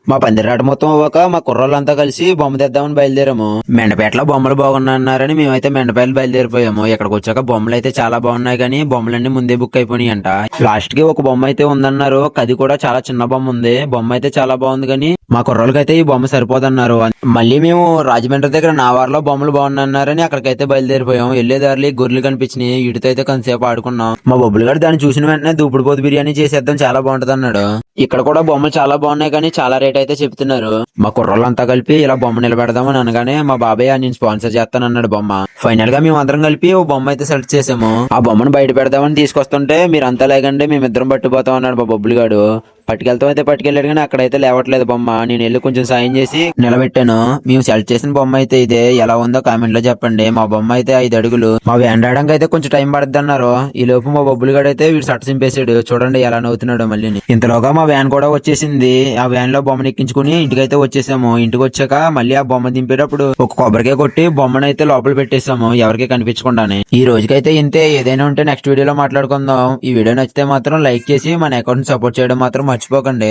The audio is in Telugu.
మా పందిరాట మొత్తం అవ్వక మా కుర్రోళ్ళంతా కలిసి బొమ్మ తెద్దామని బయలుదేరాము. మెండపేటలో బొమ్మలు బాగున్నాయన్నారని మేమైతే మెండపేటలు బయలుదేరిపోయాము. ఇక్కడికి వచ్చాక బొమ్మలు అయితే చాలా బాగున్నాయి కానీ బొమ్మలన్నీ ముందే బుక్ అయిపోయినాయి అంట. లాస్ట్ కి ఒక బొమ్మ అయితే ఉందన్నారు. అది కూడా చాలా చిన్న బొమ్మ ఉంది. బొమ్మ అయితే చాలా బాగుంది కానీ మా కుర్రోళ్ళకైతే ఈ బొమ్మ సరిపోదన్నారు. మళ్ళీ మేము రాజమండ్రి దగ్గర నావార్లో బొమ్మలు బాగున్నాయన్నారని అక్కడికైతే బయలుదేరిపోయాం. వెళ్లేదారులు గొర్రెలు కనిపించినాయి. వీటితో అయితే కొంతసేపు ఆడుకున్నాం. మా బొబ్బులు గారు దాన్ని చూసిన వెంటనే దూపుడు పోతు బిర్యానీ చేసేద్దాం, చాలా బాగుంటది అన్నాడు. ఇక్కడ కూడా బొమ్మలు చాలా బాగున్నాయి కానీ చాలా రేట్ అయితే చెప్తున్నారు. మా కుర్రోళ్ళంతా కలిపి ఇలా బొమ్మ నిలబెడదామని అనగానే మా బాబాయ్ నేను స్పాన్సర్ చేస్తానన్నాడు బొమ్మ. ఫైనల్ గా మేము అందరం కలిపి ఓ బొమ్మ అయితే సెలెక్ట్ చేసాము. ఆ బొమ్మను బయట పెడదామని తీసుకొస్తుంటే మీరు అంతా లేకండి మేమిద్దరం పట్టిపోతాం అన్నాడు మా బొబ్బులు గాడు. పట్టుకెళ్తాం అయితే పట్టుకెళ్ళాడు కానీ అక్కడైతే లేవట్లేదు బొమ్మ. నేను వెళ్ళి కొంచెం సాయం చేసి నిలబెట్టాను. మేము సెలెక్ట్ చేసిన బొమ్మ అయితే ఇదే. ఎలా ఉందో కామెంట్ లో చెప్పండి. మా బొమ్మ అయితే 5 అడుగులు. మా వ్యాన్ రావడానికి అయితే కొంచెం టైం పడుద్ది అన్నారు. ఈ లోపు మా బొబ్బులు గాడు అయితే వీడు సట్ట చింపేశాడు. చూడండి ఎలా నవ్వుతున్నాడు మళ్ళీ. ఇంతలోగా మా వ్యాన్ కూడా వచ్చేసింది. ఆ వ్యాన్ లో బొమ్మను ఎక్కించుకుని ఇంటికైతే వచ్చేసాము. ఇంటికి వచ్చాక మళ్ళీ ఆ బొమ్మ దింపేటప్పుడు ఒక కొబ్బరికాయ కొట్టి బొమ్మను అయితే లోపల పెట్టేసాము, ఎవరికి కనిపించకుండానే. ఈ రోజుకైతే ఇంతే. ఏదైనా ఉంటే నెక్స్ట్ వీడియోలో మాట్లాడుకుందాం. ఈ వీడియో నచ్చితే మాత్రం లైక్ చేసి మన అకౌంట్ సపోర్ట్ చేయడం మాత్రం మర్చిపోకండి.